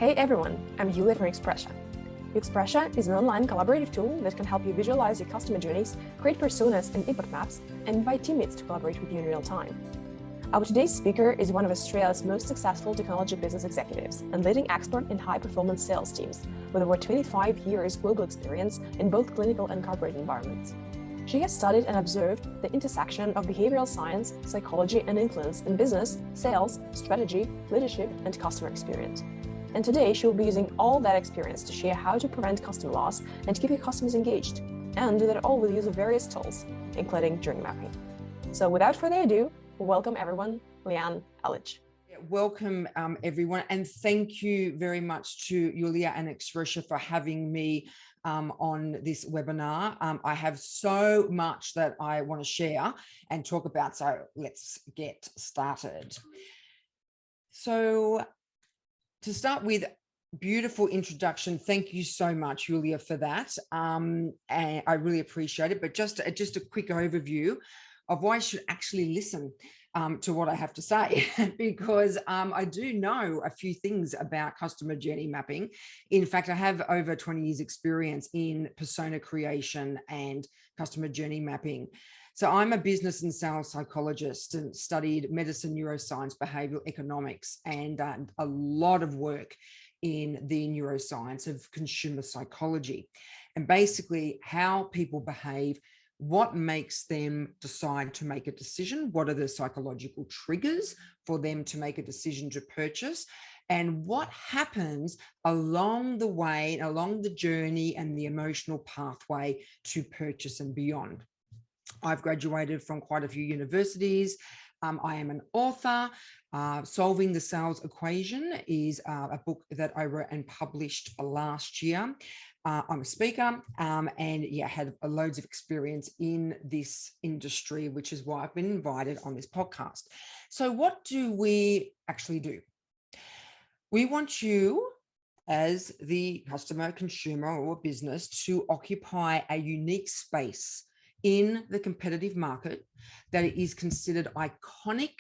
Hey everyone, I'm Yulia from UXPressia. UXPressia is an online collaborative tool that can help you visualize your customer journeys, create personas and impact maps, and invite teammates to collaborate with you in real time. Our today's speaker is one of Australia's most successful technology business executives and leading expert in high-performance sales teams with over 25 years global experience in both clinical and corporate environments. She has studied and observed the intersection of behavioral science, psychology, and influence in business, sales, strategy, leadership, and customer experience. And today, she will be using all that experience to share how to prevent customer loss and keep your customers engaged, and do that all with the use of various tools, including journey mapping. So without further ado, welcome everyone, Leanne Elich. Welcome everyone, and thank you very much to Yulia and UXPressia for having me on this webinar. I have so much that I want to share and talk about, so let's get started. So to start with, beautiful introduction. Thank you so much, Yulia, for that. And I really appreciate it. But just a quick overview of why I should actually listen to what I have to say, because I do know a few things about customer journey mapping. In fact, I have over 20 years experience in persona creation and customer journey mapping. So I'm a business and sales psychologist and studied medicine, neuroscience, behavioral economics, and a lot of work in the neuroscience of consumer psychology, and basically how people behave, what makes them decide to make a decision, what are the psychological triggers for them to make a decision to purchase, and what happens along the way, along the journey and the emotional pathway to purchase and beyond. I've graduated from quite a few universities. I am an author. Solving the Sales Equation is a book that I wrote and published last year. I'm a speaker and had loads of experience in this industry, which is why I've been invited on this podcast. So what do we actually do? We want you, as the customer, consumer, or business, to occupy a unique space in the competitive market that is considered iconic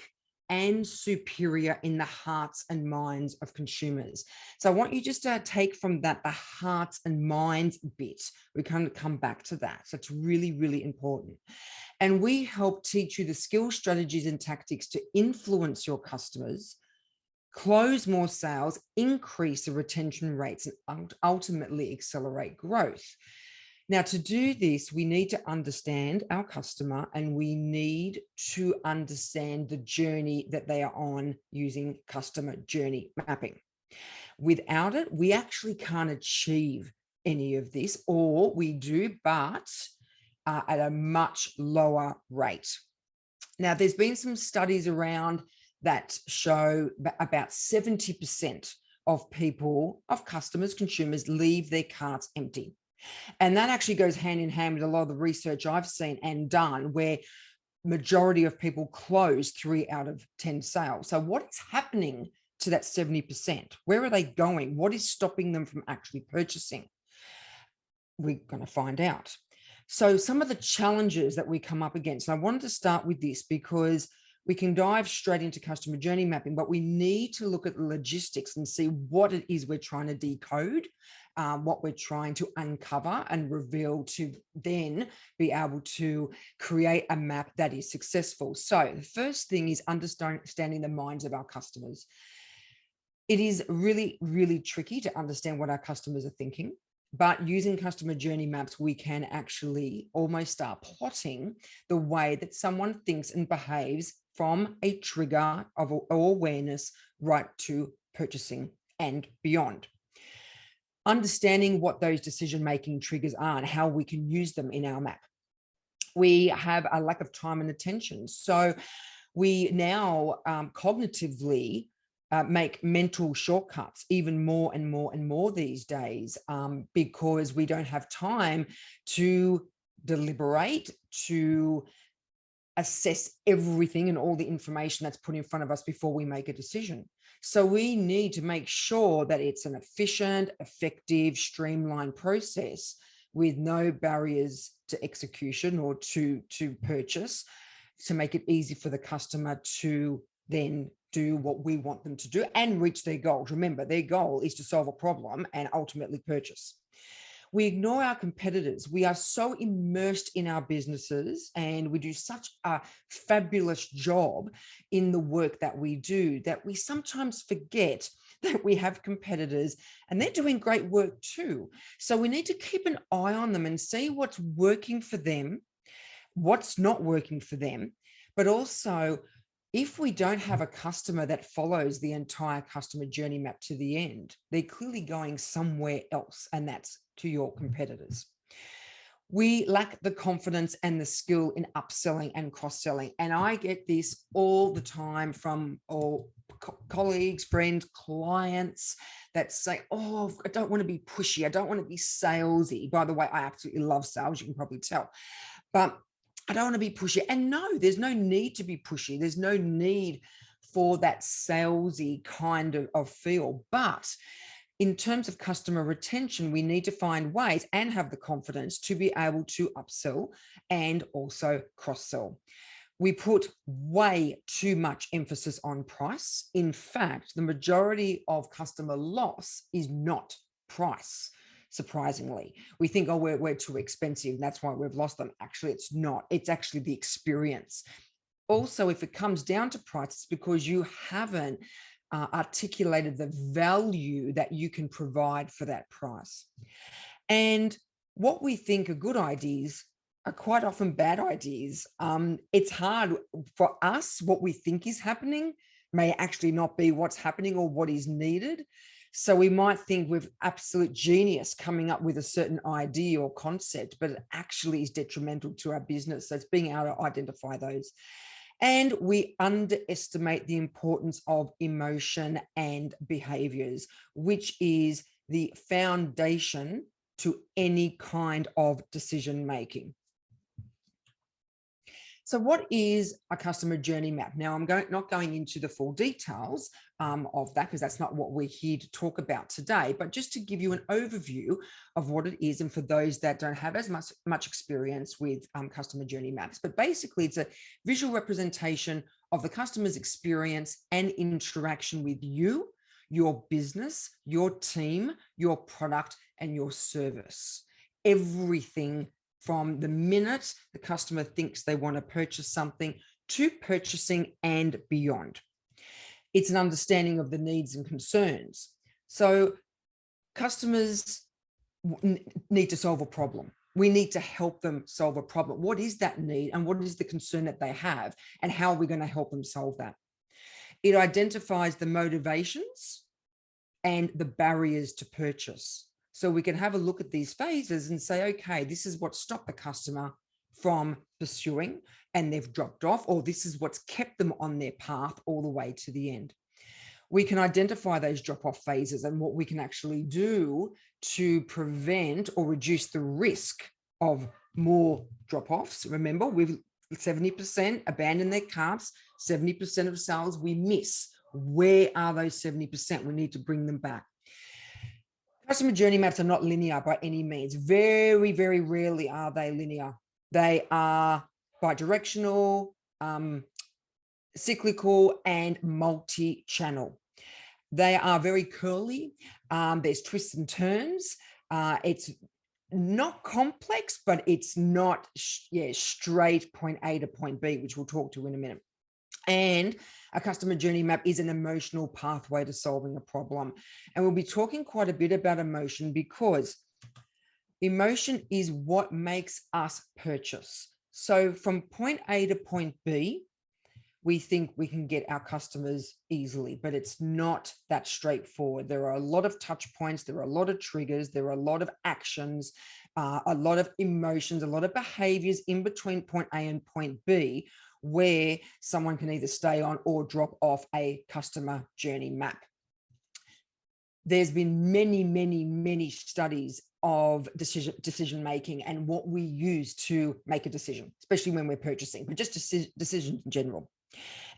and superior in the hearts and minds of consumers. So I want you just to take from that the hearts and minds bit. We can come back to that. So it's really, really important. And we help teach you the skills, strategies, and tactics to influence your customers, close more sales, increase the retention rates, and ultimately accelerate growth. Now, to do this, we need to understand our customer, and we need to understand the journey that they are on using customer journey mapping. Without it, we actually can't achieve any of this, or we do, but at a much lower rate. Now, there's been some studies around that show about 70% of people, of customers, consumers, leave their carts empty. And that actually goes hand in hand with a lot of the research I've seen and done, where majority of people close 3 out of 10 sales. So what is happening to that 70%? Where are they going? What is stopping them from actually purchasing? We're going to find out. So some of the challenges that we come up against, and I wanted to start with this because we can dive straight into customer journey mapping, but we need to look at the logistics and see what it is we're trying to decode, what we're trying to uncover and reveal, to then be able to create a map that is successful. So the first thing is understanding the minds of our customers. It is really, really tricky to understand what our customers are thinking, but using customer journey maps, we can actually almost start plotting the way that someone thinks and behaves from a trigger of awareness right to purchasing and beyond. Understanding what those decision-making triggers are and how we can use them in our map. We have a lack of time and attention. So we now cognitively make mental shortcuts even more and more and more these days, because we don't have time to deliberate, to assess everything and all the information that's put in front of us before we make a decision. So we need to make sure that it's an efficient, effective, streamlined process with no barriers to execution or to purchase, to make it easy for the customer to then do what we want them to do and reach their goals. Remember, their goal is to solve a problem and ultimately purchase. We ignore our competitors. We are so immersed in our businesses and we do such a fabulous job in the work that we do that we sometimes forget that we have competitors and they're doing great work too. So we need to keep an eye on them and see what's working for them, what's not working for them, but also if we don't have a customer that follows the entire customer journey map to the end, they're clearly going somewhere else, and that's to your competitors. We lack the confidence and the skill in upselling and cross-selling. And I get this all the time from all colleagues, friends, clients that say, oh, I don't want to be pushy. I don't want to be salesy. By the way, I absolutely love sales, you can probably tell. But I don't want to be pushy. And no, there's no need to be pushy. There's no need for that salesy kind of feel. But in terms of customer retention, we need to find ways and have the confidence to be able to upsell and also cross-sell. We put way too much emphasis on price. In fact, the majority of customer loss is not price. Surprisingly, we think, oh, we're too expensive, and that's why we've lost them. Actually, it's not. It's actually the experience. Also, if it comes down to price, it's because you haven't articulated the value that you can provide for that price. And what we think are good ideas are quite often bad ideas. It's hard for us. What we think is happening may actually not be what's happening or what is needed. So we might think we've absolute genius coming up with a certain idea or concept, but it actually is detrimental to our business. So it's being able to identify those. And we underestimate the importance of emotion and behaviors, which is the foundation to any kind of decision making. So what is a customer journey map? Now, I'm not going into the full details of that because that's not what we're here to talk about today, but just to give you an overview of what it is, and for those that don't have as much experience with customer journey maps. But basically, it's a visual representation of the customer's experience and interaction with you, your business, your team, your product, and your service. Everything from the minute the customer thinks they want to purchase something to purchasing and beyond. It's an understanding of the needs and concerns. So customers need to solve a problem. We need to help them solve a problem. What is that need and what is the concern that they have, and how are we going to help them solve that? It identifies the motivations and the barriers to purchase. So we can have a look at these phases and say, okay, this is what stopped the customer from pursuing and they've dropped off, or this is what's kept them on their path all the way to the end. We can identify those drop-off phases and what we can actually do to prevent or reduce the risk of more drop-offs. Remember, we've 70% abandon their carts, 70% of sales we miss. Where are those 70%? We need to bring them back. Customer journey maps are not linear by any means. Very, very rarely are they linear. They are bidirectional, cyclical, and multi-channel. They are very curly. There's twists and turns. It's not complex, but it's not straight point A to point B, which we'll talk to in a minute. And a customer journey map is an emotional pathway to solving a problem. And we'll be talking quite a bit about emotion because emotion is what makes us purchase. So from point A to point B, we think we can get our customers easily, but it's not that straightforward. There are a lot of touch points, there are a lot of triggers, there are a lot of actions, a lot of emotions, a lot of behaviors in between point A and point B, where someone can either stay on or drop off a customer journey map. There's been many, many, many studies of decision making and what we use to make a decision, especially when we're purchasing, but just decisions in general.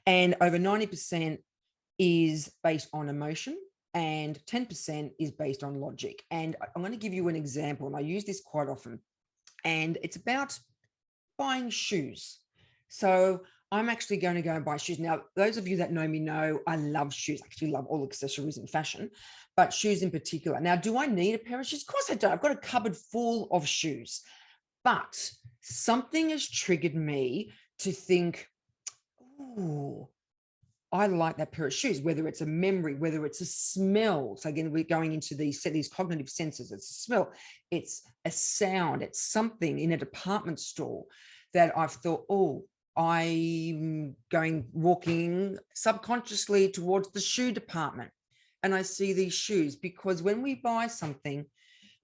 And over 90% is based on emotion and 10% is based on logic. And I'm going to give you an example, and I use this quite often, and it's about buying shoes. So I'm actually going to go and buy shoes. Now, those of you that know me know I love shoes. I actually love all accessories and fashion, but shoes in particular. Now, do I need a pair of shoes? Of course I don't. I've got a cupboard full of shoes, but something has triggered me to think, oh, I like that pair of shoes, whether it's a memory, whether it's a smell. So again, we're going into these cognitive senses. It's a smell, it's a sound, it's something in a department store that I've thought, oh, I'm walking subconsciously towards the shoe department. And I see these shoes, because when we buy something,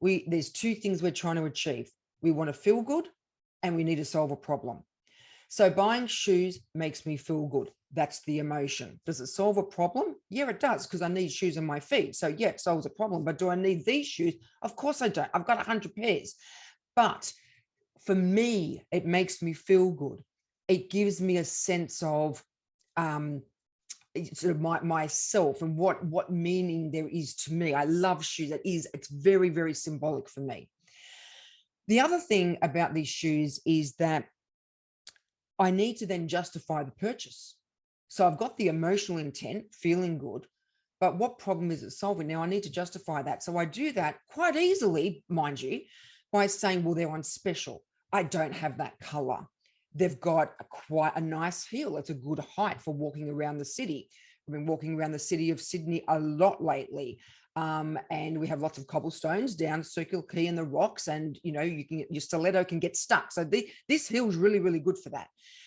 there's two things we're trying to achieve. We want to feel good and we need to solve a problem. So buying shoes makes me feel good. That's the emotion. Does it solve a problem? Yeah, it does, because I need shoes on my feet. So yeah, it solves a problem. But do I need these shoes? Of course I don't. I've got 100 pairs. But for me, it makes me feel good. It gives me a sense of sort of myself and what meaning there is to me. I love shoes. It's very, very symbolic for me. The other thing about these shoes is that I need to then justify the purchase. So I've got the emotional intent, feeling good, but what problem is it solving? Now I need to justify that. So I do that quite easily, mind you, by saying, well, they're on special. I don't have that color. They've got quite a nice heel. It's a good height for walking around the city. I've been walking around the city of Sydney a lot lately. And we have lots of cobblestones down Circular Quay and the rocks, and your stiletto can get stuck. So this heel is really, really good for that.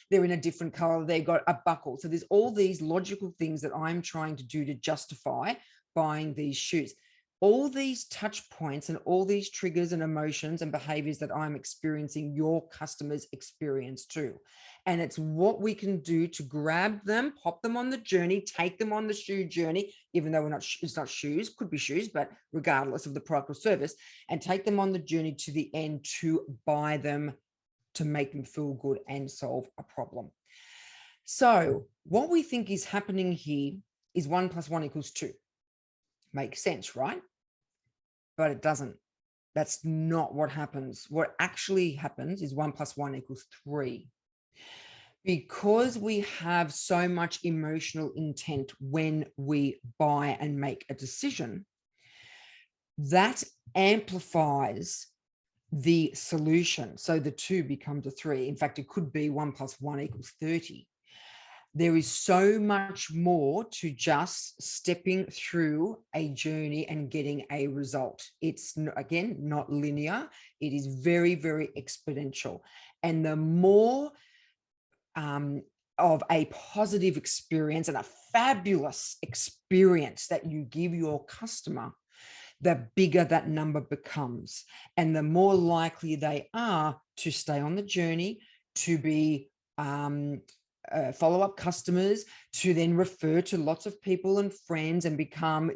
They're in a different color. They've got a buckle. So there's all these logical things that I'm trying to do to justify buying these shoes. All these touch points and all these triggers and emotions and behaviors that I'm experiencing, your customers experience too. And it's what we can do to grab them, pop them on the journey, take them on the shoe journey, even though it's not shoes, could be shoes, but regardless of the product or service, and take them on the journey to the end to buy them, to make them feel good and solve a problem. So what we think is happening here is 1 + 1 = 2. Makes sense, right? But it doesn't. That's not what happens. What actually happens is 1 + 1 = 3. Because we have so much emotional intent when we buy and make a decision, that amplifies the solution. So the 2 becomes a 3. In fact, it could be 1 + 1 = 30. There is so much more to just stepping through a journey and getting a result. It's, again, not linear. It is very, very exponential. And the more of a positive experience and a fabulous experience that you give your customer, the bigger that number becomes, and the more likely they are to stay on the journey, to be follow-up customers, to then refer to lots of people and friends and become,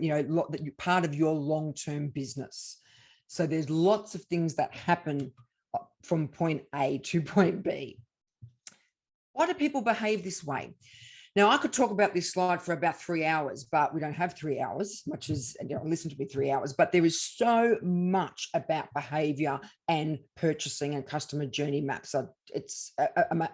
part of your long-term business. So there's lots of things that happen from point A to point B. Why do people behave this way? Now, I could talk about this slide for about 3 hours, but we don't have 3 hours, much as listen to me 3 hours, but there is so much about behavior and purchasing and customer journey maps. So it's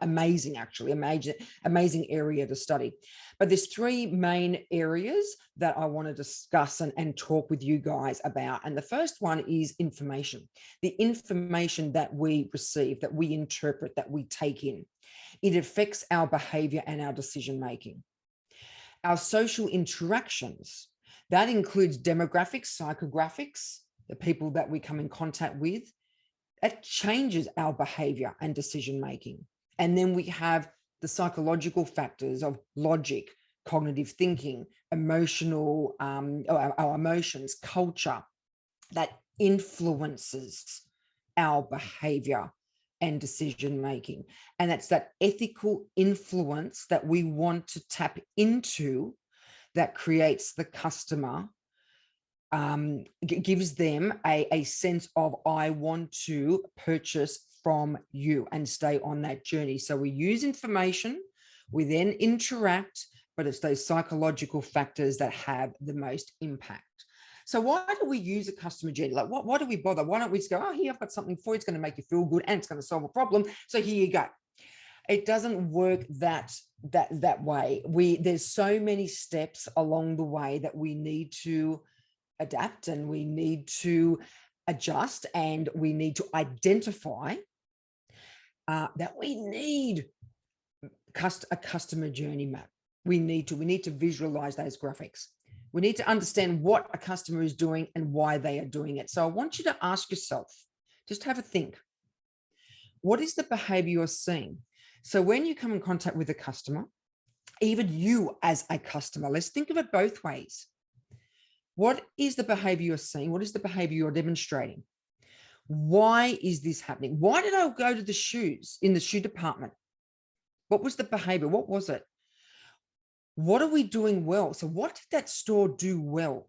amazing, actually, amazing area to study. But there's 3 main areas that I want to discuss and talk with you guys about. And the first one is information, the information that we receive, that we interpret, that we take in. It affects our behavior and our decision-making. Our social interactions, that includes demographics, psychographics, the people that we come in contact with, that changes our behavior and decision-making. And then we have the psychological factors of logic, cognitive thinking, emotional, our emotions, culture, that influences our behavior and decision-making. And that's that ethical influence that we want to tap into, that creates the customer, gives them a sense of, I want to purchase from you and stay on that journey. So we use information, we then interact, but it's those psychological factors that have the most impact. So why do we use a customer journey? Like, why do we bother? Why don't we just go, oh, here, I've got something for you. It's going to make you feel good and it's going to solve a problem. So here you go. It doesn't work that way. There's so many steps along the way that we need to adapt, and we need to adjust, and we need to identify that we need a customer journey map. We need to visualize those graphics. We need to understand what a customer is doing and why they are doing it. So I want you to ask yourself, just have a think. What is the behavior you're seeing? So when you come in contact with a customer, even you as a customer, let's think of it both ways. What is the behavior you're seeing? What is the behavior you're demonstrating? Why is this happening? Why did I go to the shoes in the shoe department? What was the behavior? What was it? What are we doing well? So what did that store do well?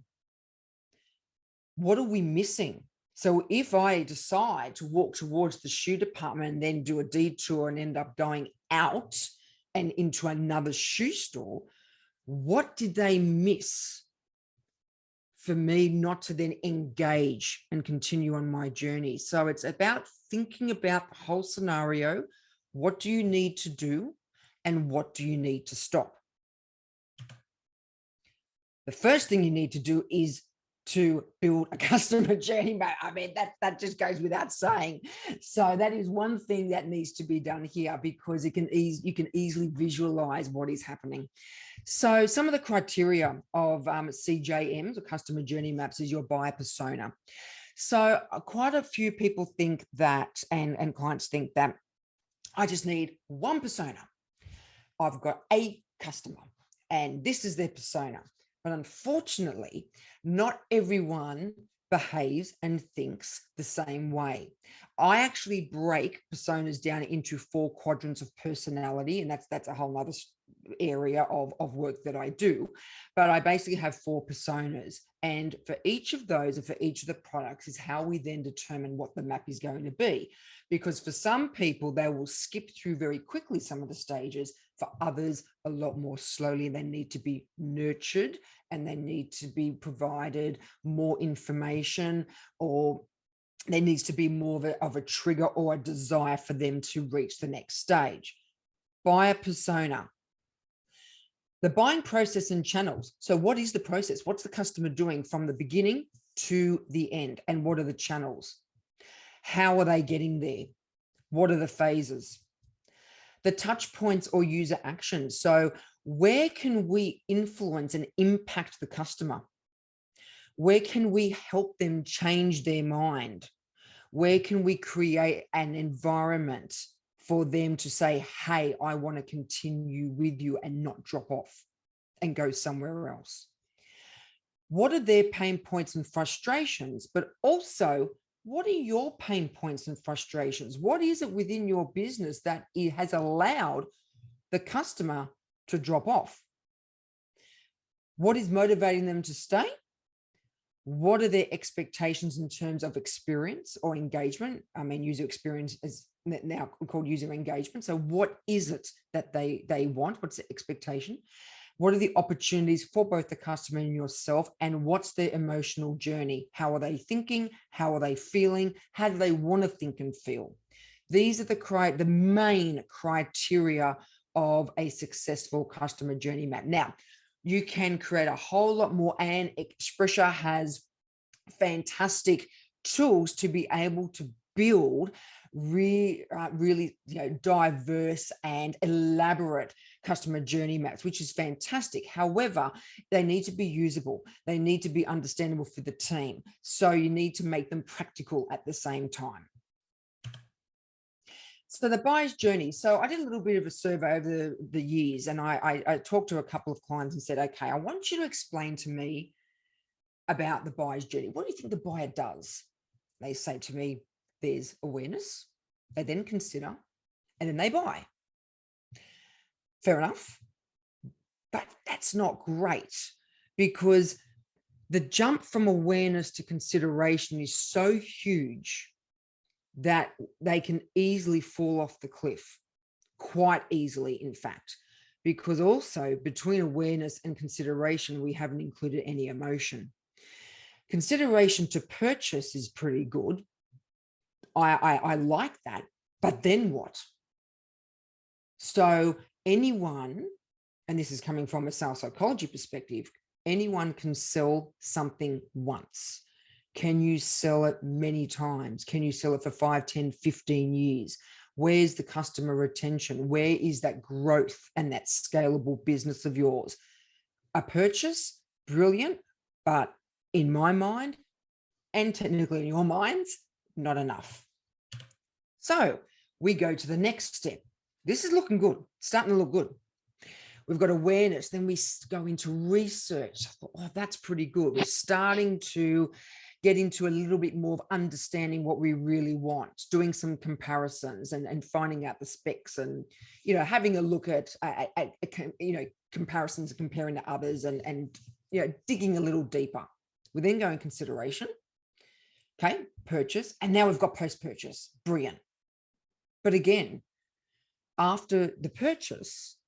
What are we missing? So if I decide to walk towards the shoe department and then do a detour and end up going out and into another shoe store, what did they miss for me not to then engage and continue on my journey? So it's about thinking about the whole scenario. What do you need to do and what do you need to stop? The first thing you need to do is to build a customer journey map. I mean, that just goes without saying. So that is one thing that needs to be done here, because you can easily visualize what is happening. So some of the criteria of CJMs, or customer journey maps, is your buyer persona. So quite a few people think that, and clients think that, I just need one persona. I've got a customer and this is their persona. But unfortunately, not everyone behaves and thinks the same way. I actually break personas down into 4 quadrants of personality, and that's a whole other area of work that I do. But I basically have 4 personas, and for each of those, and for each of the products, is how we then determine what the map is going to be. Because for some people, they will skip through very quickly some of the stages. For others, a lot more slowly. They need to be nurtured and they need to be provided more information, or there needs to be more of a trigger or a desire for them to reach the next stage. Buyer persona. The buying process and channels. So what is the process? What's the customer doing from the beginning to the end? And what are the channels? How are they getting there? What are the phases? The touch points or user actions. So where can we influence and impact the customer? Where can we help them change their mind? Where can we create an environment for them to say, hey, I want to continue with you and not drop off and go somewhere else? What are their pain points and frustrations? But also, what are your pain points and frustrations? What is it within your business that it has allowed the customer to drop off? What is motivating them to stay? What are their expectations in terms of experience or engagement? I mean, user experience is now called user engagement. So what is it that they want? What's the expectation? What are the opportunities for both the customer and yourself? And what's their emotional journey? How are they thinking? How are they feeling? How do they want to think and feel? These are the main criteria of a successful customer journey map. Now, you can create a whole lot more, and UXPressia has fantastic tools to be able to build really diverse and elaborate customer journey maps, which is fantastic. However, they need to be usable. They need to be understandable for the team. So you need to make them practical at the same time. So the buyer's journey. So I did a little bit of a survey over the years, and I talked to a couple of clients and said, okay, I want you to explain to me about the buyer's journey. What do you think the buyer does? They say to me, there's awareness, they then consider, and then they buy. Fair enough. But that's not great, because the jump from awareness to consideration is so huge that they can easily fall off the cliff, quite easily, in fact, because also between awareness and consideration, we haven't included any emotion. Consideration to purchase is pretty good. I like that, but then what? So anyone, and this is coming from a sales psychology perspective, anyone can sell something once. Can you sell it many times? Can you sell it for 5, 10, 15 years? Where's the customer retention? Where is that growth and that scalable business of yours? A purchase, brilliant, but in my mind, and technically in your minds, not enough. So we go to the next step. This is looking good, starting to look good. We've got awareness, then we go into research. I thought, oh, that's pretty good. We're starting to get into a little bit more of understanding what we really want, doing some comparisons and finding out the specs and, having a look at comparisons, comparing to others and digging a little deeper. We then go in consideration. Okay, purchase. And now we've got post-purchase. Brilliant. But again, after the purchase,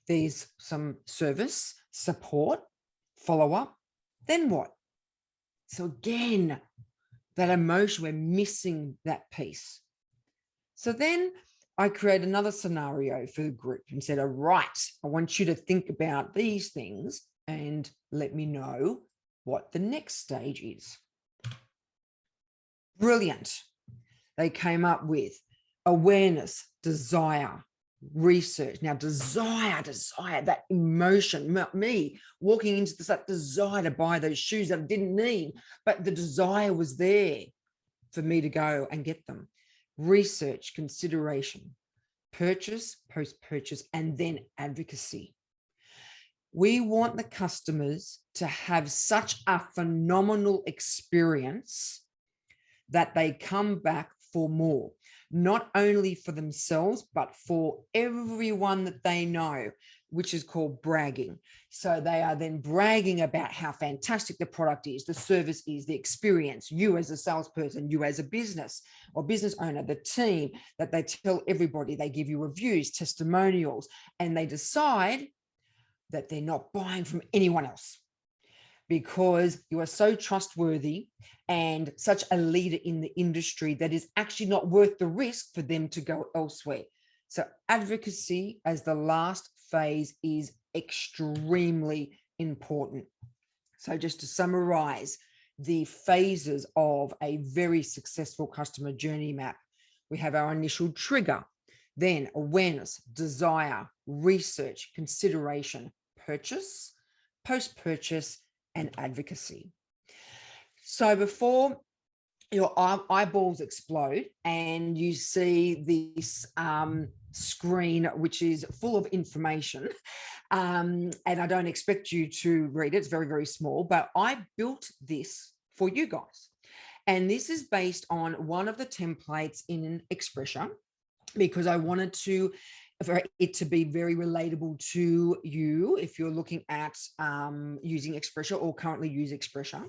there's some service, support, follow-up. Then what? So again, that emotion, we're missing that piece. So then I create another scenario for the group and said, all right, I want you to think about these things and let me know what the next stage is. Brilliant. They came up with awareness, desire, research. Now, desire, that emotion, me walking into this, that desire to buy those shoes that I didn't need, but the desire was there for me to go and get them. Research, consideration, purchase, post-purchase, and then advocacy. We want the customers to have such a phenomenal experience that they come back for more, not only for themselves, but for everyone that they know, which is called bragging. So they are then bragging about how fantastic the product is, the service is, the experience, you as a salesperson, you as a business or business owner, the team, that they tell everybody, they give you reviews, testimonials, and they decide that they're not buying from anyone else because you are so trustworthy and such a leader in the industry that is actually not worth the risk for them to go elsewhere. So advocacy as the last phase is extremely important. So just to summarize the phases of a very successful customer journey map, we have our initial trigger, then awareness, desire, research, consideration, purchase, post-purchase, and advocacy. So before your eyeballs explode and you see this screen, which is full of information, and I don't expect you to read it, it's very, very small, but I built this for you guys. And this is based on one of the templates in UXPressia because I wanted for it to be very relatable to you if you're looking at using UXPressia or currently use UXPressia.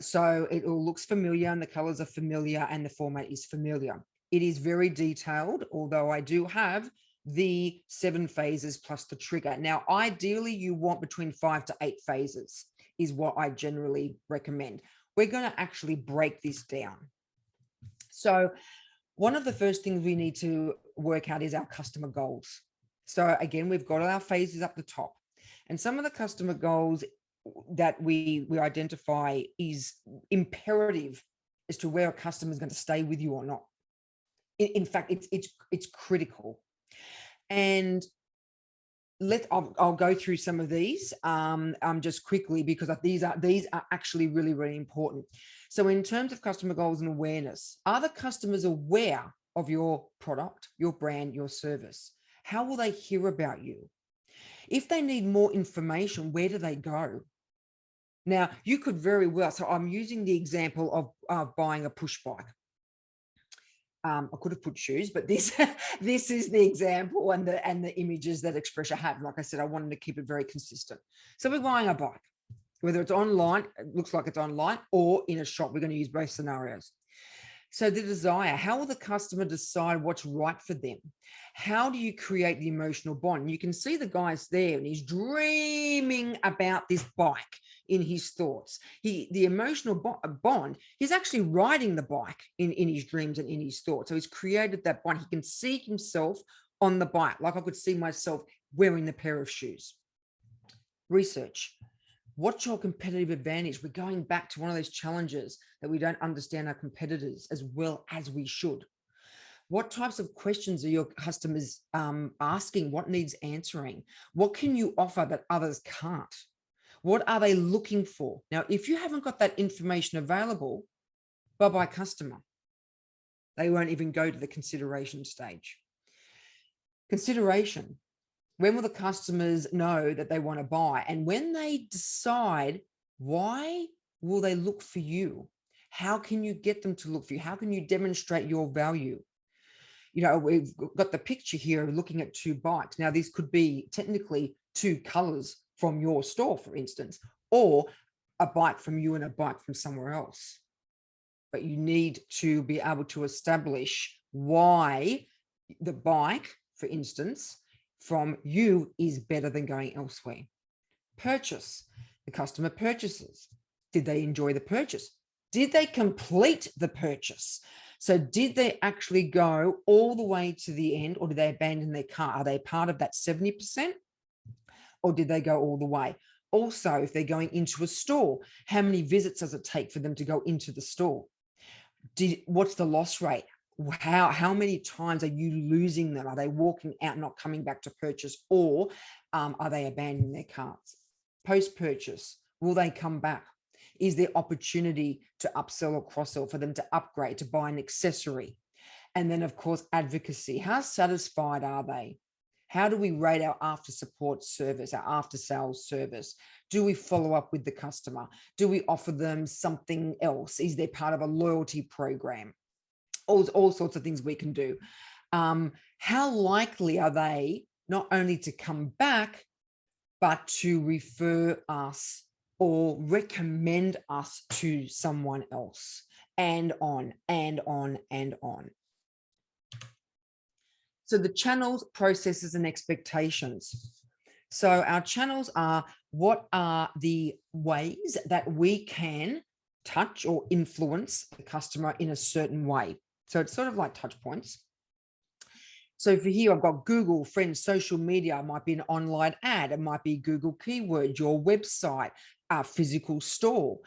So it all looks familiar and the colors are familiar and the format is familiar. It is very detailed, although I do have the 7 phases plus the trigger. Now, ideally, you want between 5 to 8 phases is what I generally recommend. We're going to actually break this down. So one of the first things we need to work out is our customer goals. So again, we've got our phases up the top. And some of the customer goals that we identify is imperative as to where a customer is going to stay with you or not. In fact, it's critical. And I'll go through some of these just quickly because these are actually really, really important. So in terms of customer goals and awareness, are the customers aware of your product, your brand, your service? How will they hear about you? If they need more information, where do they go? Now, you could very well, so I'm using the example of buying a push bike. I could have put shoes, but this is the example and the images that UXPressia have. Like I said, I wanted to keep it very consistent. So we're buying a bike, whether it's online, it looks like it's online, or in a shop. We're going to use both scenarios. So the desire, how will the customer decide what's right for them? How do you create the emotional bond? You can see the guy's there and he's dreaming about this bike in his thoughts. The emotional bond, he's actually riding the bike in his dreams and in his thoughts. So he's created that bond. He can see himself on the bike, like I could see myself wearing the pair of shoes. Research. What's your competitive advantage? We're going back to one of those challenges that we don't understand our competitors as well as we should. What types of questions are your customers asking? What needs answering? What can you offer that others can't? What are they looking for? Now, if you haven't got that information available, bye-bye customer. They won't even go to the consideration stage. Consideration. When will the customers know that they want to buy? And when they decide, why will they look for you? How can you get them to look for you? How can you demonstrate your value? You know, we've got the picture here of looking at two bikes. Now, this could be technically two colors from your store, for instance, or a bike from you and a bike from somewhere else. But you need to be able to establish why the bike, for instance, from you is better than going elsewhere. Purchase. The customer purchases. Did they enjoy the purchase? Did they complete the purchase? So did they actually go all the way to the end, or did they abandon their cart? Are they part of that 70%? Or did they go all the way? Also, if they're going into a store, how many visits does it take for them to go into the store? What's the loss rate? How many times are you losing them? Are they walking out, not coming back to purchase, or are they abandoning their carts? Post-purchase, will they come back? Is there opportunity to upsell or cross-sell for them to upgrade, to buy an accessory? And then, of course, advocacy. How satisfied are they? How do we rate our after support service, our after sales service? Do we follow up with the customer? Do we offer them something else? Is there part of a loyalty program? All sorts of things we can do. How likely are they not only to come back, but to refer us or recommend us to someone else, and on and on and on. So the channels, processes, and expectations. So our channels are, what are the ways that we can touch or influence the customer in a certain way? So it's sort of like touch points. So for here, I've got Google, friends, social media. It might be an online ad. It might be Google keywords, your website, a physical store,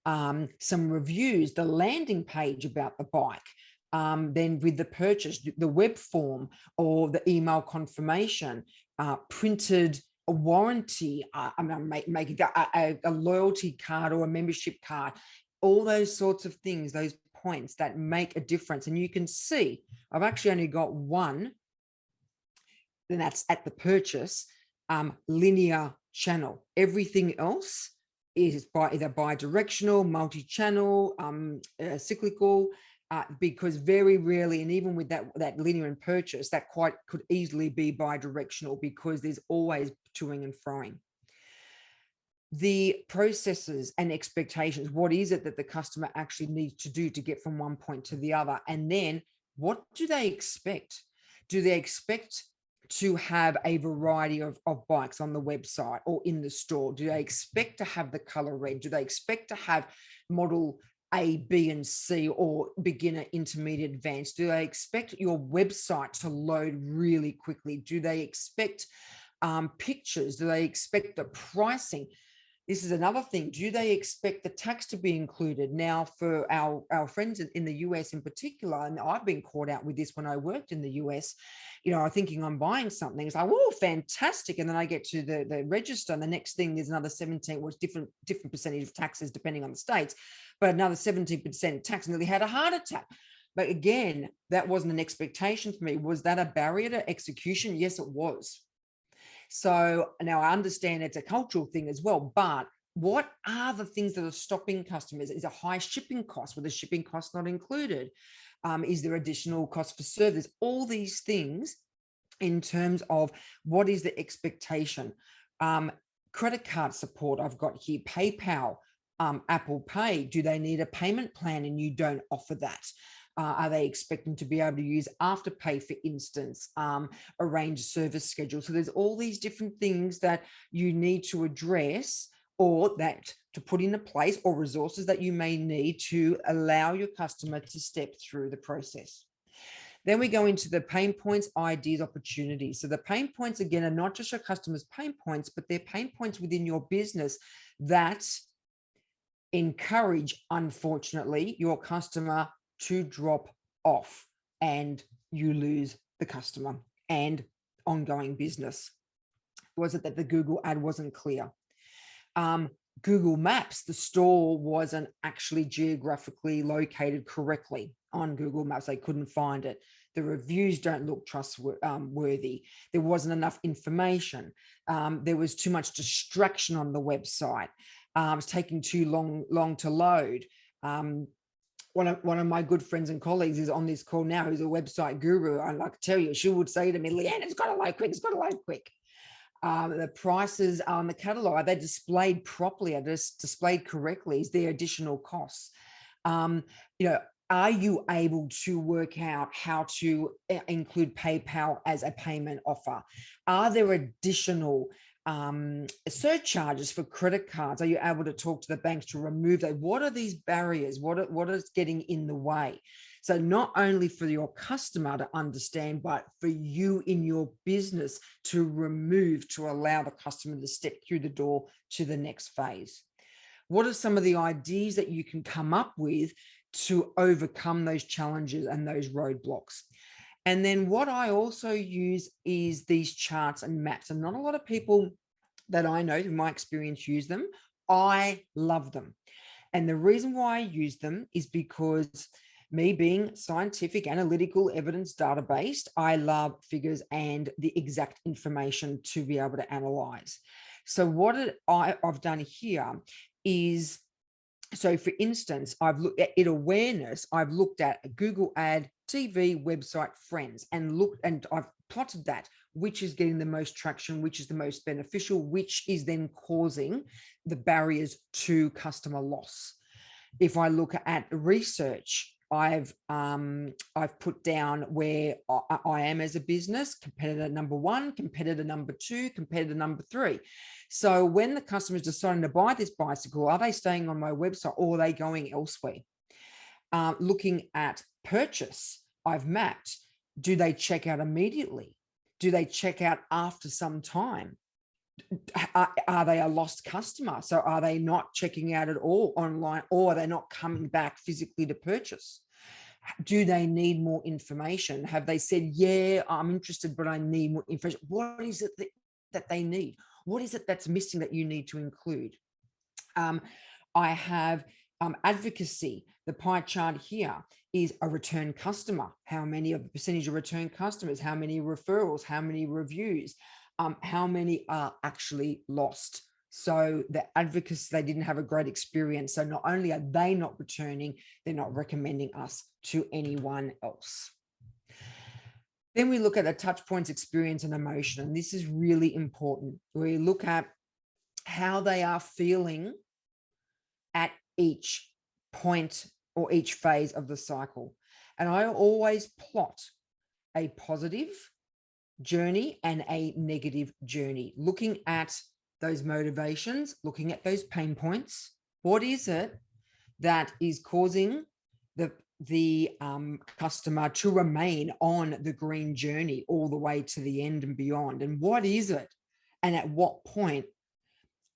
some reviews, the landing page about the bike. Then with the purchase, the web form or the email confirmation, printed a warranty, making a loyalty card or a membership card, all those sorts of things, those points that make a difference. And you can see I've actually only got one, and that's at the purchase, linear channel. Everything else is either bi-directional, multi-channel, cyclical, because very rarely, and even with that linear and purchase, that quite could easily be bi-directional, because there's always toing and froing. The processes and expectations, what is it that the customer actually needs to do to get from one point to the other? And then what do they expect? Do they expect to have a variety of bikes on the website or in the store? Do they expect to have the color red? Do they expect to have model A, B, and C, or beginner, intermediate, advanced? Do they expect your website to load really quickly? Do they expect pictures? Do they expect the pricing? This is another thing. Do they expect the tax to be included? Now, for our friends in the US in particular, and I've been caught out with this when I worked in the US, you know, I'm thinking I'm buying something. It's like, oh, fantastic. And then I get to the register, and the next thing there's another 17, was different percentage of taxes depending on the states, but another 17% tax. Nearly had a heart attack. But again, that wasn't an expectation for me. Was that a barrier to execution? Yes, it was. So now I understand it's a cultural thing as well, but what are the things that are stopping customers? Is a high shipping cost, with the shipping cost not included? Is there additional cost for service? All these things in terms of what is the expectation. Credit card support I've got here, PayPal, Apple Pay. Do they need a payment plan and you don't offer that? Are they expecting to be able to use Afterpay, for instance, arrange service schedule? So there's all these different things that you need to address, or that to put into place, or resources that you may need to allow your customer to step through the process. Then we go into the pain points, ideas, opportunities. So the pain points, again, are not just your customers' pain points, but they're pain points within your business that encourage, unfortunately, your customer to drop off and you lose the customer and ongoing business. Was it that the Google ad wasn't clear? Google Maps, the store wasn't actually geographically located correctly on Google Maps. They couldn't find it. The reviews don't look trustworthy. There wasn't enough information. There was too much distraction on the website. It was taking too long to load. One of my good friends and colleagues is on this call now, who's a website guru. I like to tell you, she would say to me, Leanne, it's got to load quick, it's got to load quick. The prices on the catalog, are they displayed properly? Are they displayed correctly? Is there additional costs? Are you able to work out how to include PayPal as a payment offer? Are there additional surcharges for credit cards? Are you able to talk to the banks to remove that? What are these barriers? What is getting in the way? So not only for your customer to understand, but for you in your business to remove, to allow the customer to step through the door to the next phase. What are some of the ideas that you can come up with to overcome those challenges and those roadblocks? And then what I also use is these charts and maps. And not a lot of people that I know, in my experience, use them. I love them. And the reason why I use them is because me being scientific, analytical, evidence data-based, I love figures and the exact information to be able to analyze. So what I've done here is, so for instance, I've looked at awareness. I've looked at a Google ad, TV, website, friends, and I've plotted that, which is getting the most traction, which is the most beneficial, which is then causing the barriers to customer loss. If I look at research, I've put down where I am as a business, competitor number 1, competitor number 2, competitor number 3. So when the customer is deciding to buy this bicycle, are they staying on my website or are they going elsewhere? Looking at purchase, I've mapped, do they check out immediately? Do they check out after some time? Are they a lost customer? So are they not checking out at all online, or are they not coming back physically to purchase? Do they need more information? Have they said, yeah, I'm interested, but I need more information? What is it that they need? What is it that's missing that you need to include? I have advocacy. The pie chart here is a return customer. How many of the percentage of return customers? How many referrals? How many reviews? How many are actually lost? So the advocacy, they didn't have a great experience. So not only are they not returning, they're not recommending us to anyone else. Then we look at the touch points, experience and emotion. And this is really important. We look at how they are feeling at each point or each phase of the cycle. And I always plot a positive journey and a negative journey, looking at those motivations, looking at those pain points. What is it that is causing the customer to remain on the green journey all the way to the end and beyond? And what is it? And at what point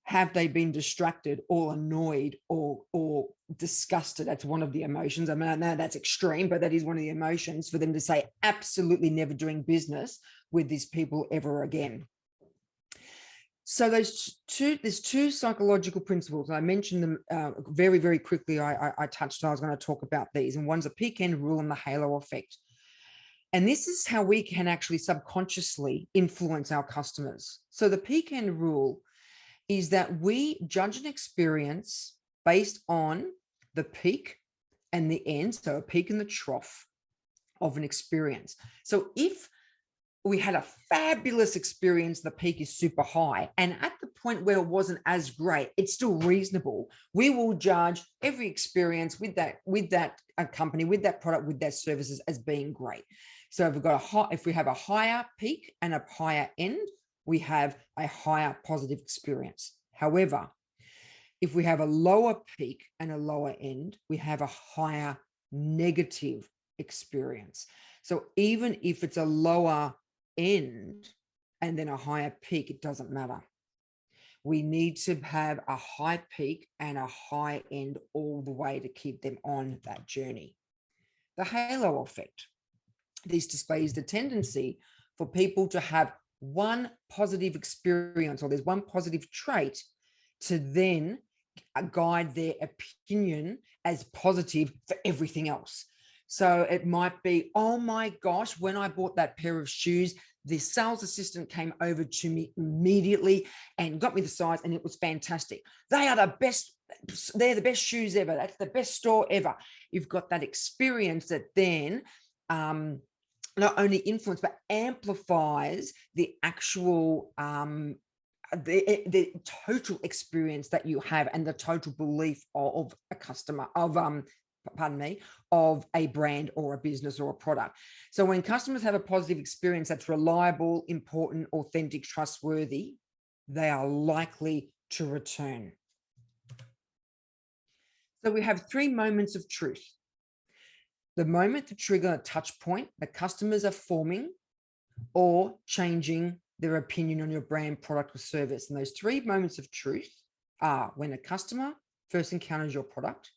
have they been distracted or annoyed or disgusted? That's one of the emotions. I mean, I know that's extreme, but that is one of the emotions for them to say, absolutely never doing business with these people ever again. So there's two psychological principles. And I mentioned them very, very quickly. I touched on, I was going to talk about these. And one's a peak end rule and the halo effect. And this is how we can actually subconsciously influence our customers. So the peak end rule is that we judge an experience based on the peak and the end, so a peak and the trough of an experience. So if we had a fabulous experience, the peak is super high, and at the point where it wasn't as great, it's still reasonable, we will judge every experience with that company, with that product, with their services as being great. So if we have a higher peak and a higher end, we have a higher positive experience. However, if we have a lower peak and a lower end, we have a higher negative experience. So even if it's a lower end and then a higher peak, it doesn't matter. We need to have a high peak and a high end all the way to keep them on that journey. The halo effect. This displays the tendency for people to have one positive experience, or there's one positive trait, to then guide their opinion as positive for everything else. So it might be, oh my gosh, when I bought that pair of shoes, the sales assistant came over to me immediately and got me the size, and it was fantastic. They're the best shoes ever. That's the best store ever. You've got that experience that then not only influence but amplifies the actual the total experience that you have and the total belief of a customer, of of a brand or a business or a product. So when customers have a positive experience that's reliable, important, authentic, trustworthy, they are likely to return. So we have 3 moments of truth. The moment to trigger a touch point, the customers are forming or changing their opinion on your brand, product, or service. And those 3 moments of truth are when a customer first encounters your product,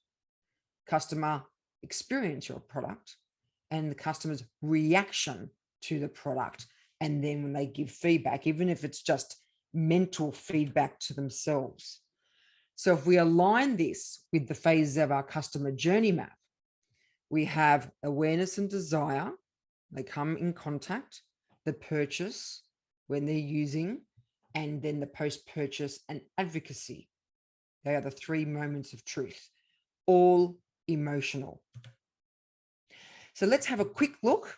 customer experience your product, and the customer's reaction to the product. And then when they give feedback, even if it's just mental feedback to themselves. So if we align this with the phases of our customer journey map, we have awareness and desire. They come in contact, the purchase when they're using, and then the post-purchase and advocacy. They are the 3 moments of truth, all emotional. So let's have a quick look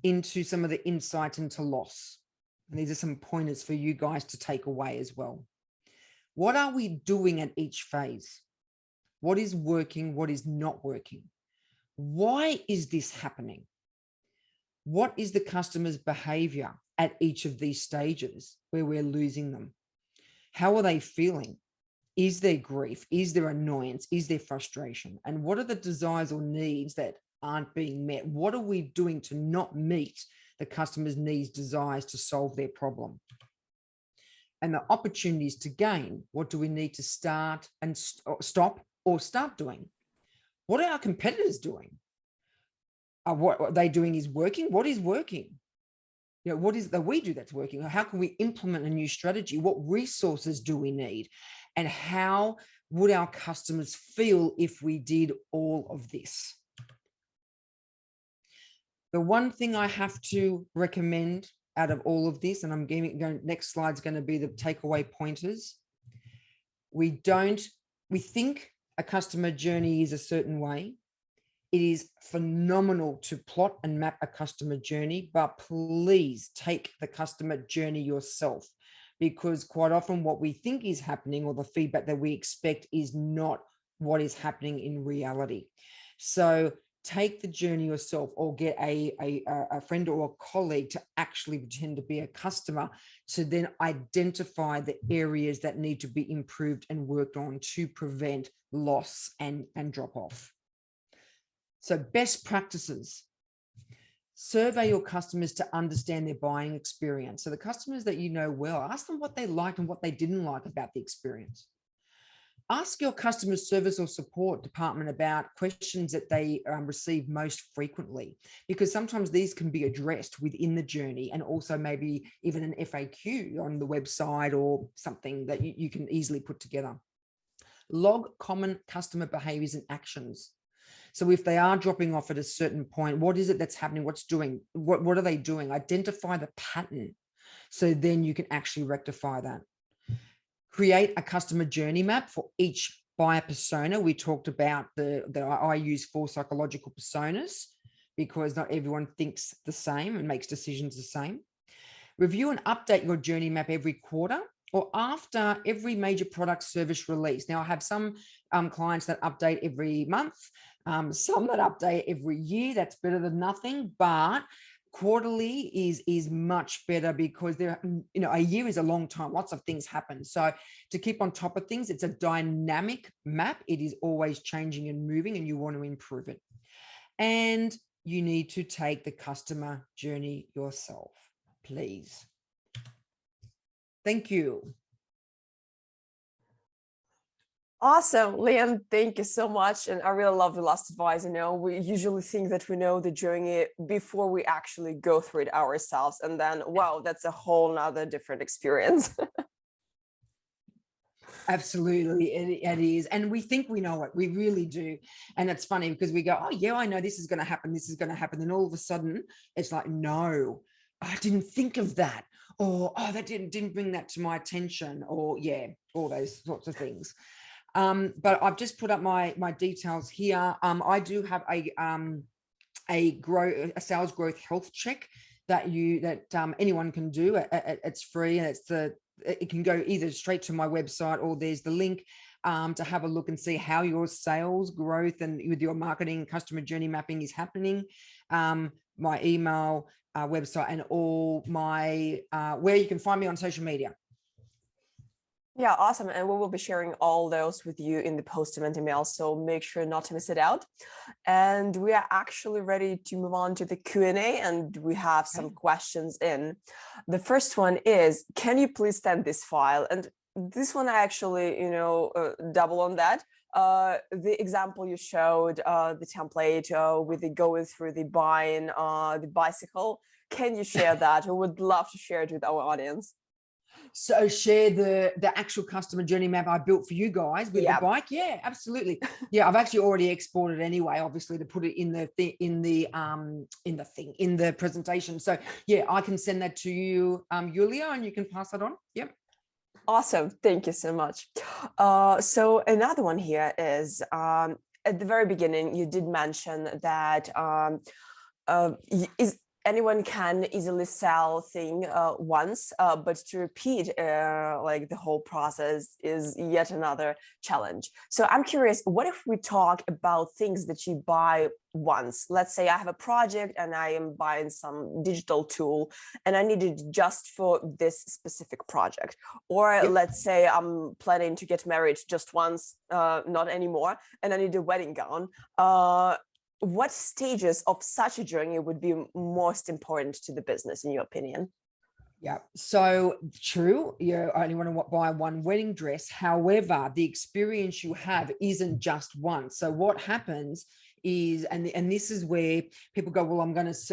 into some of the insight into loss. And these are some pointers for you guys to take away as well. What are we doing at each phase? What is working? What is not working? Why is this happening? What is the customer's behavior at each of these stages where we're losing them? How are they feeling? Is there grief? Is there annoyance? Is there frustration? And what are the desires or needs that aren't being met? What are we doing to not meet the customer's needs, desires to solve their problem? And the opportunities to gain. What do we need to start and stop or start doing? What are our competitors doing? What they're doing is working. What is working? What is that we do that's working? How can we implement a new strategy? What resources do we need? And how would our customers feel if we did all of this? The one thing I have to recommend out of all of this, and I'm going, next slide's going to be the takeaway pointers. We think a customer journey is a certain way. It is phenomenal to plot and map a customer journey, but please take the customer journey yourself, because quite often what we think is happening or the feedback that we expect is not what is happening in reality. So take the journey yourself, or get a friend or a colleague to actually pretend to be a customer, to then identify the areas that need to be improved and worked on to prevent loss and drop off. So best practices. Survey your customers to understand their buying experience. So the customers that you know well, ask them what they liked and what they didn't like about the experience. Ask your customer service or support department about questions that they receive most frequently, because sometimes these can be addressed within the journey, and also maybe even an FAQ on the website or something that you can easily put together. Log common customer behaviors and actions. So if they are dropping off at a certain point, what is it that's happening? What are they doing? Identify the pattern, so then you can actually rectify that. Create a customer journey map for each buyer persona. We talked about I use 4 psychological personas, because not everyone thinks the same and makes decisions the same. Review and update your journey map every quarter or after every major product service release. Now, I have some clients that update every month, some that update every year. That's better than nothing, but quarterly is much better, because a year is a long time. Lots of things happen. So to keep on top of things, it's a dynamic map. It is always changing and moving, and you want to improve it. And you need to take the customer journey yourself, please. Thank you. Awesome, Leanne, thank you so much. And I really love the last advice. We usually think that we know the journey before we actually go through it ourselves. And then, wow, that's a whole nother different experience. Absolutely, it is. And we think we know it. We really do. And it's funny because we go, oh, yeah, I know this is going to happen. This is going to happen. And all of a sudden, it's like, no, I didn't think of that. Or, oh, that didn't bring that to my attention. Or, yeah, all those sorts of things. But I've just put up my details here. I do have a sales growth health check that anyone can do. It's free, and it can go either straight to my website, or there's the link to have a look and see how your sales growth and with your marketing customer journey mapping is happening. My email, website, and all my where you can find me on social media. Yeah, awesome. And we will be sharing all those with you in the post-event email, so make sure not to miss it out. And we are actually ready to move on to the Q&A, and we have some questions in. The first one is, can you please send this file? And this one I actually, double on that. The example you showed, the template with the going through the buying the bicycle. Can you share that? We would love to share it with our audience. So share the actual customer journey map I built for you guys with the bike. Yeah, absolutely. Yeah, I've actually already exported anyway, obviously, to put it in the presentation. So yeah, I can send that to you, Julia, and you can pass that on. Yep. Awesome. Thank you so much. So another one here is, at the very beginning, you did mention that anyone can easily sell thing once, but to repeat like the whole process is yet another challenge. So I'm curious, what if we talk about things that you buy once? Let's say I have a project and I am buying some digital tool and I need it just for this specific project. Or let's say I'm planning to get married just once, not anymore, and I need a wedding gown. What stages of such a journey would be most important to the business, in your opinion? Yeah, so true. You only want to buy one wedding dress. However, the experience you have isn't just once. So what happens is, and this is where people go, well,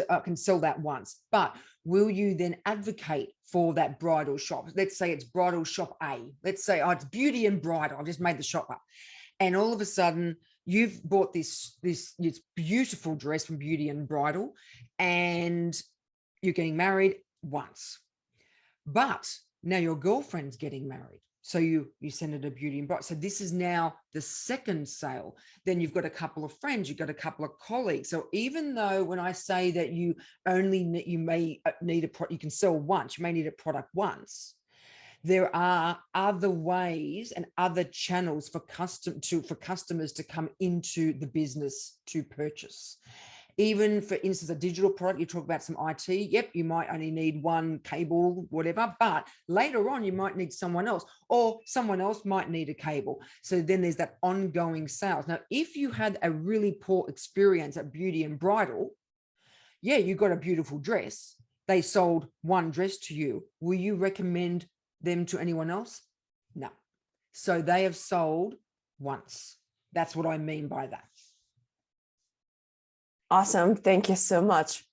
I can sell that once, but will you then advocate for that bridal shop? Let's say it's bridal shop A. Let's say, oh, it's beauty and bridal. I just made the shop up. And all of a sudden, you've bought this beautiful dress from Beauty and Bridal, and you're getting married once. But now your girlfriend's getting married. So you send her to Beauty and Bridal. So this is now the second sale. Then you've got a couple of friends, you've got a couple of colleagues. So even though when I say that you may need you can sell once, you may need a product once, there are other ways and other channels for customers to come into the business to purchase. Even, for instance, a digital product, you talk about some IT. Yep, you might only need one cable, whatever, but later on you might need someone else, or someone else might need a cable. So then there's that ongoing sales. Now, if you had a really poor experience at Beauty and Bridal, yeah, you got a beautiful dress. They sold one dress to you. Will you recommend them to anyone else? No. So they have sold once. That's what I mean by that. Awesome. Thank you so much.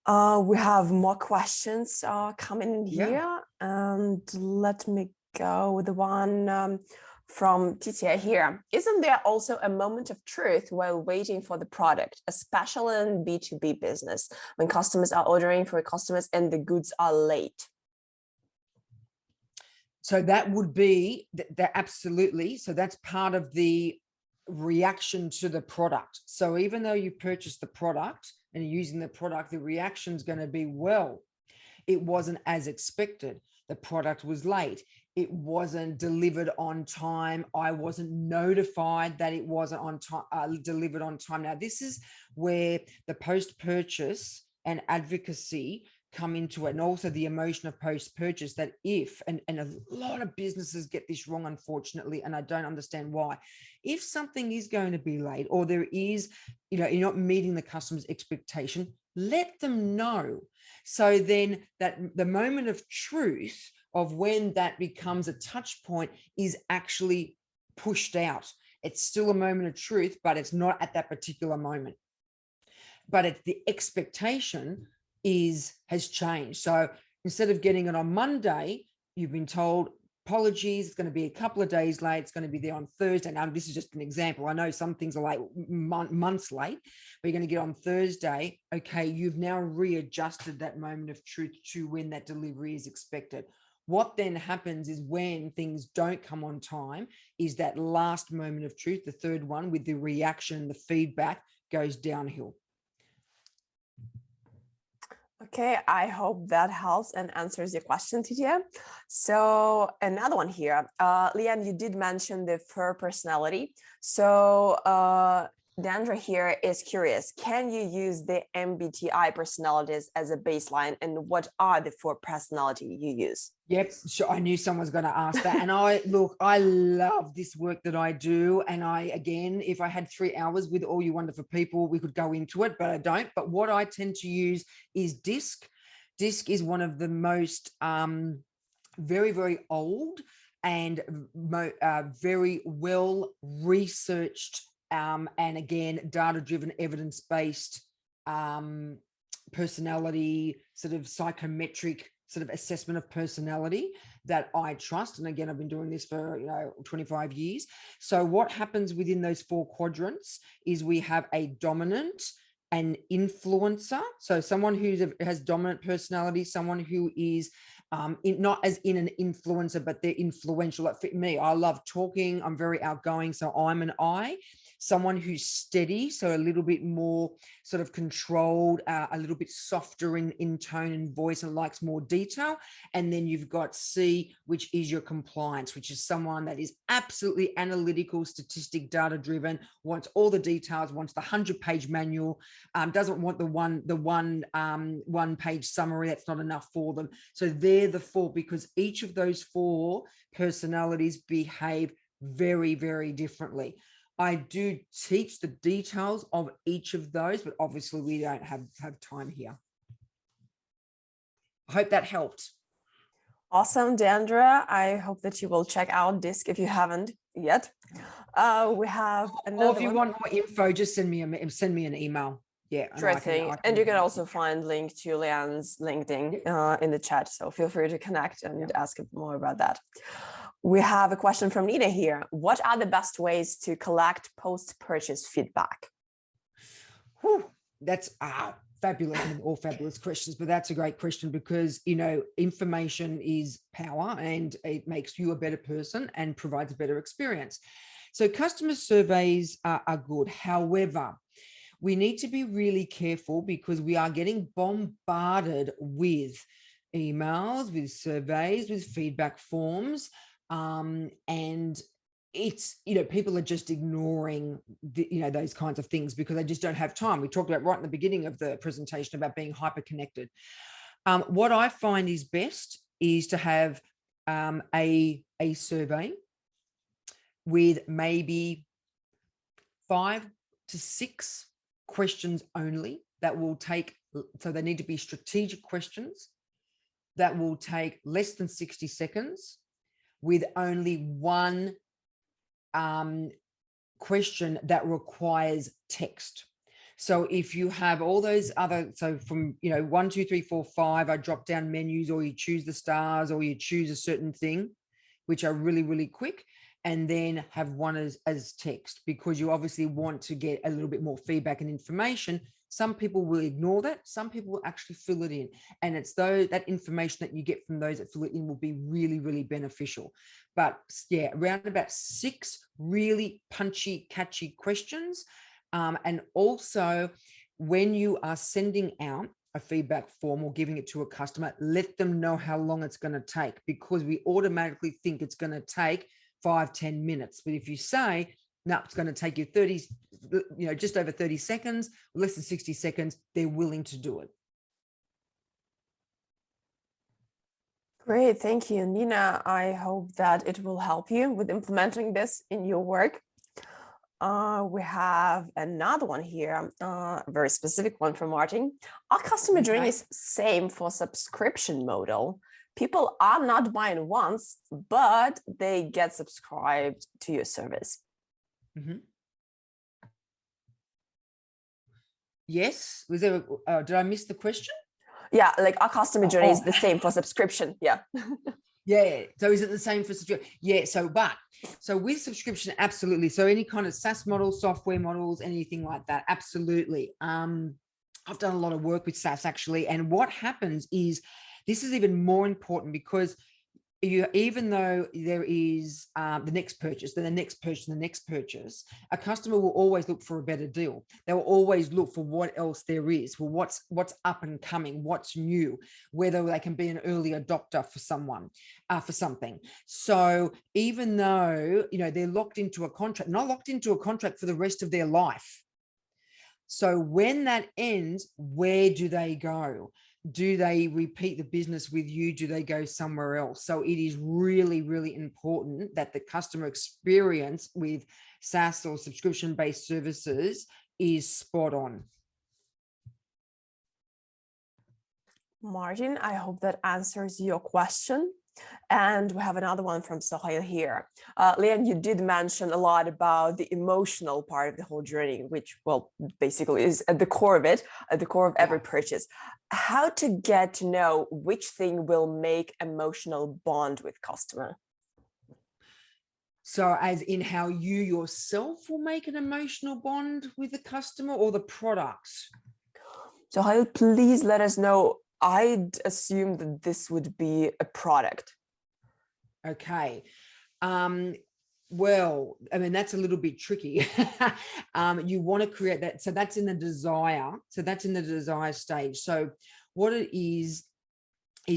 We have more questions coming in here. And let me go with the one from Titia here. Isn't there also a moment of truth while waiting for the product, especially in B2B business, when customers are ordering for customers and the goods are late? So that would be that absolutely. So that's part of the reaction to the product. So even though you purchased the product and you're using the product, the reaction is going to be, well, it wasn't as expected. The product was late. It wasn't delivered on time. I wasn't notified that it wasn't on time, delivered on time. Now, this is where the post-purchase and advocacy come into it, and also the emotion of post-purchase, that if, and a lot of businesses get this wrong, unfortunately, and I don't understand why. If something is going to be late, or there is, you're not meeting the customer's expectation, let them know. So then that the moment of truth of when that becomes a touch point is actually pushed out. It's still a moment of truth, but it's not at that particular moment. But it's the expectation has changed. So instead of getting it on Monday, you've been told, apologies, it's going to be a couple of days late, it's going to be there on Thursday. Now, this is just an example. I know some things are like months late, but you're going to get on Thursday. Okay, you've now readjusted that moment of truth to when that delivery is expected. What then happens is when things don't come on time, is that last moment of truth, the third one, with the reaction, the feedback, goes downhill. Okay, I hope that helps and answers your question, Titia. So another one here. Leanne, you did mention the fur personality. So Dandra here is curious, can you use the MBTI personalities as a baseline, and what are the 4 personality you use? Yep, sure. I knew someone was going to ask that. And I love this work that I do. And again, if I had 3 hours with all you wonderful people, we could go into it, but I don't. But what I tend to use is DISC. DISC is one of the most very, very old and very well researched and again, data-driven, evidence-based personality, sort of psychometric sort of assessment of personality that I trust. And again, I've been doing this for 25 years. So what happens within those 4 quadrants is we have a dominant, an influencer. So someone who has dominant personality, someone who is not as in an influencer, but they're influential. Like for me, I love talking. I'm very outgoing. So I'm an I. Someone who's steady, so a little bit more sort of controlled, a little bit softer in tone and voice, and likes more detail. And then you've got C, which is your compliance, which is someone that is absolutely analytical, statistic, data driven, wants all the details, wants the 100-page manual, doesn't want the one-page summary. That's not enough for them. So they're the 4, because each of those 4 personalities behave very, very differently. I do teach the details of each of those, but obviously we don't have time here. I hope that helped. Awesome, Dandra. I hope that you will check out DISC if you haven't yet. We have another Or if you want more info, just send me an email. Yeah, sure thing. And you can also find link to Leanne's LinkedIn in the chat. So feel free to connect and ask more about that. We have a question from Nina here. What are the best ways to collect post-purchase feedback? Whew, that's fabulous, and all fabulous questions, but that's a great question, because information is power, and it makes you a better person and provides a better experience. So customer surveys are good. However, we need to be really careful, because we are getting bombarded with emails, with surveys, with feedback forms. And it's, people are just ignoring those kinds of things because they just don't have time. We talked about right in the beginning of the presentation about being hyper connected. What I find is best is to have a survey with maybe 5 to 6 questions only that will take, so they need to be strategic questions that will take less than 60 seconds, with only 1 question that requires text. So if you have all those other, so from 1, 2, 3, 4, 5, I drop down menus, or you choose the stars, or you choose a certain thing, which are really, really quick, and then have 1 as text, because you obviously want to get a little bit more feedback and information. Some people will ignore that. Some people will actually fill it in. And it's that information that you get from those that fill it in will be really, really beneficial. But yeah, around about 6 really punchy, catchy questions. And also, when you are sending out a feedback form or giving it to a customer, let them know how long it's going to take, because we automatically think it's going to take 5-10 minutes. But if you say, no, it's going to take you 30, just over 30 seconds, less than 60 seconds, they're willing to do it. Great, thank you, Nina. I hope that it will help you with implementing this in your work. We have another one here, a very specific one from Martin. Are customer Okay. journeys same for subscription model? People are not buying once, but they get subscribed to your service. Mhm. Yes. Was there? Did I miss the question? Yeah, like our customer journey is Oh, the same for subscription. Yeah. yeah. So is it the same for subscription? Yeah. So with subscription, absolutely. So any kind of SaaS models, software models, anything like that, absolutely. I've done a lot of work with SaaS actually, and what happens is this is even more important because even though there is the next purchase, then the next purchase, the next purchase, a customer will always look for a better deal. They will always look for what else there is, well, what's up and coming, what's new, whether they can be an early adopter for someone, for something. So even though they're locked into a contract, not locked into a contract for the rest of their life. So when that ends, where do they go? Do they repeat the business with you? Do they go somewhere else? So it is really, really important that the customer experience with SaaS or subscription-based services is spot on. Martin, I hope that answers your question. And we have another one from Sohail here. Leanne, you did mention a lot about the emotional part of the whole journey, which, well, basically is at the core of it, at the core of every purchase. How to get to know which thing will make emotional bond with customer? So as in how you yourself will make an emotional bond with the customer or the product? Sohail, please let us know. I'd assume that this would be a product. Okay. Well, I mean, that's a little bit tricky. You want to create that. So that's in the desire. So that's in the desire stage. So what it is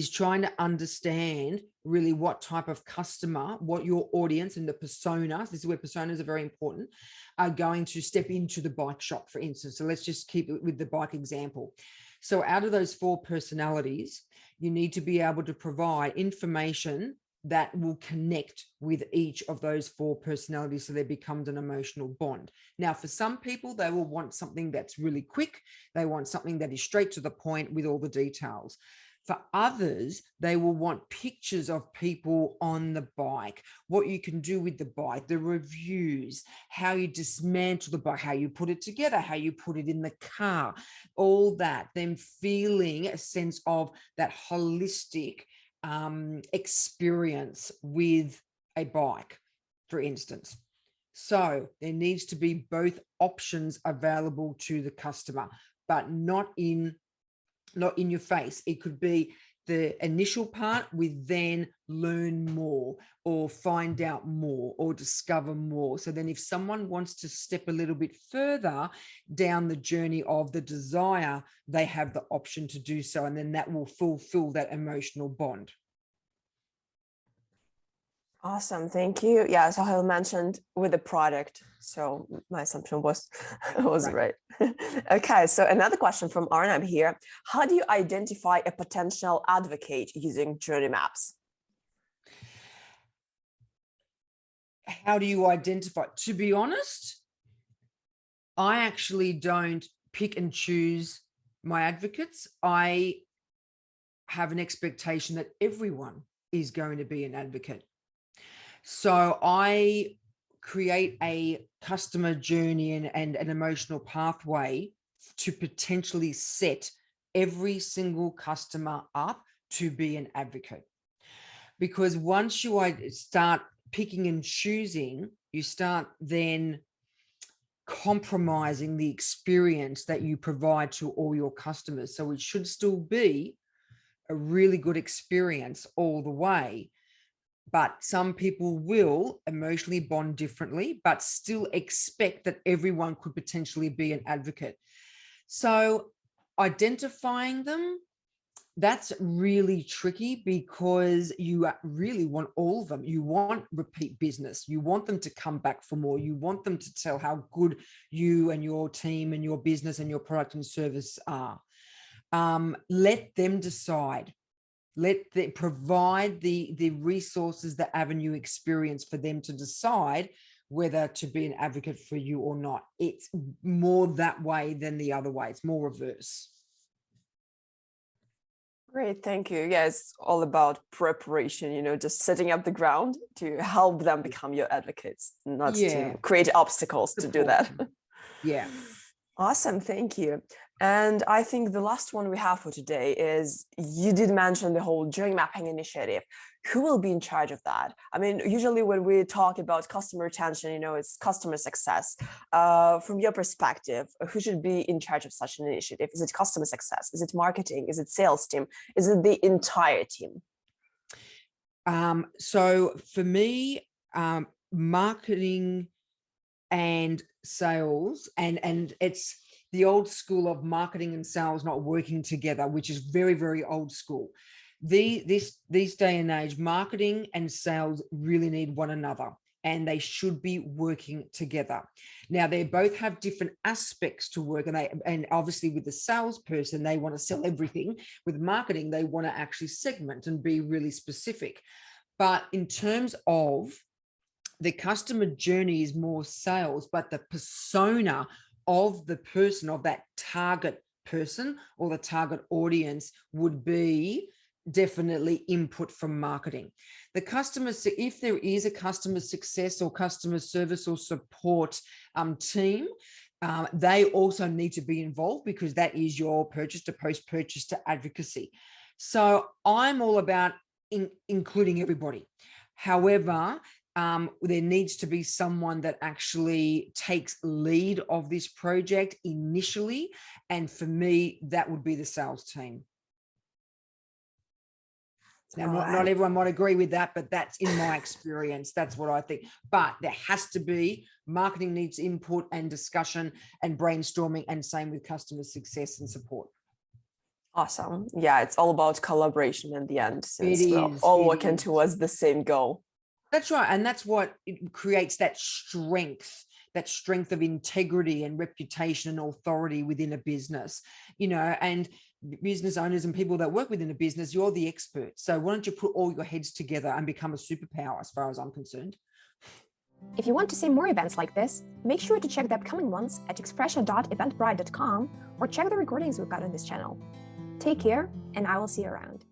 trying to understand really what type of customer, what your audience and the personas, this is where personas are very important, are going to step into the bike shop, for instance. So let's just keep it with the bike example. So out of those 4 personalities, you need to be able to provide information that will connect with each of those 4 personalities so there becomes an emotional bond. Now, for some people, they will want something that's really quick. They want something that is straight to the point with all the details. For others, they will want pictures of people on the bike, what you can do with the bike, the reviews, how you dismantle the bike, how you put it together, how you put it in the car, all that, them feeling a sense of that holistic experience with a bike, for instance. So there needs to be both options available to the customer, but not in your face. It could be the initial part with then learn more or find out more or discover more. So then if someone wants to step a little bit further down the journey of the desire, they have the option to do so. And then that will fulfill that emotional bond. Awesome, thank you. Yeah, Sohail mentioned with the product, so my assumption was right. Okay, so another question from Arnab here. How do you identify a potential advocate using journey maps? How do you identify? To be honest, I actually don't pick and choose my advocates. I have an expectation that everyone is going to be an advocate. So I create a customer journey and an emotional pathway to potentially set every single customer up to be an advocate. Because once you start picking and choosing, you start then compromising the experience that you provide to all your customers. So it should still be a really good experience all the way. But some people will emotionally bond differently, but still expect that everyone could potentially be an advocate. So identifying them, that's really tricky because you really want all of them. You want repeat business. You want them to come back for more. You want them to tell how good you and your team and your business and your product and service are. Let them decide. provide the resources, the avenue experience for them to decide whether to be an advocate for you or not. It's more that way than the other way. It's more reverse. Great, thank you. Yeah, it's all about preparation, just setting up the ground to help them become your advocates, not to create obstacles to do that. Yeah. Awesome, thank you. And I think the last one we have for today is, you did mention the whole journey mapping initiative. Who will be in charge of that? I mean, usually when we talk about customer retention, it's customer success. From your perspective, who should be in charge of such an initiative? Is it customer success? Is it marketing? Is it sales team? Is it the entire team? So for me, marketing and sales, and it's the old school of marketing and sales not working together, which is very, very old school. This day and age, marketing and sales really need one another, and they should be working together. Now, they both have different aspects to work, and obviously with the salesperson, they want to sell everything. With marketing, they want to actually segment and be really specific. But in terms of the customer journey is more sales, but the persona of the person, of that target person or the target audience, would be definitely input from marketing. The customer, if there is a customer success or customer service or support team, they also need to be involved, because that is your purchase to post-purchase to advocacy. So I'm all about including everybody. However, there needs to be someone that actually takes lead of this project initially. And for me, that would be the sales team. Now, not everyone might agree with that, but that's in my experience. That's what I think. But there has to be, marketing needs input and discussion and brainstorming, and same with customer success and support. Awesome. Yeah, it's all about collaboration in the end, since we're all working towards the same goal. That's right. And that's what it creates, that strength of integrity and reputation and authority within a business, and business owners and people that work within a business, you're the expert. So why don't you put all your heads together and become a superpower, as far as I'm concerned. If you want to see more events like this, make sure to check the upcoming ones at UXPressia.eventbrite.com, or check the recordings we've got on this channel. Take care, and I will see you around.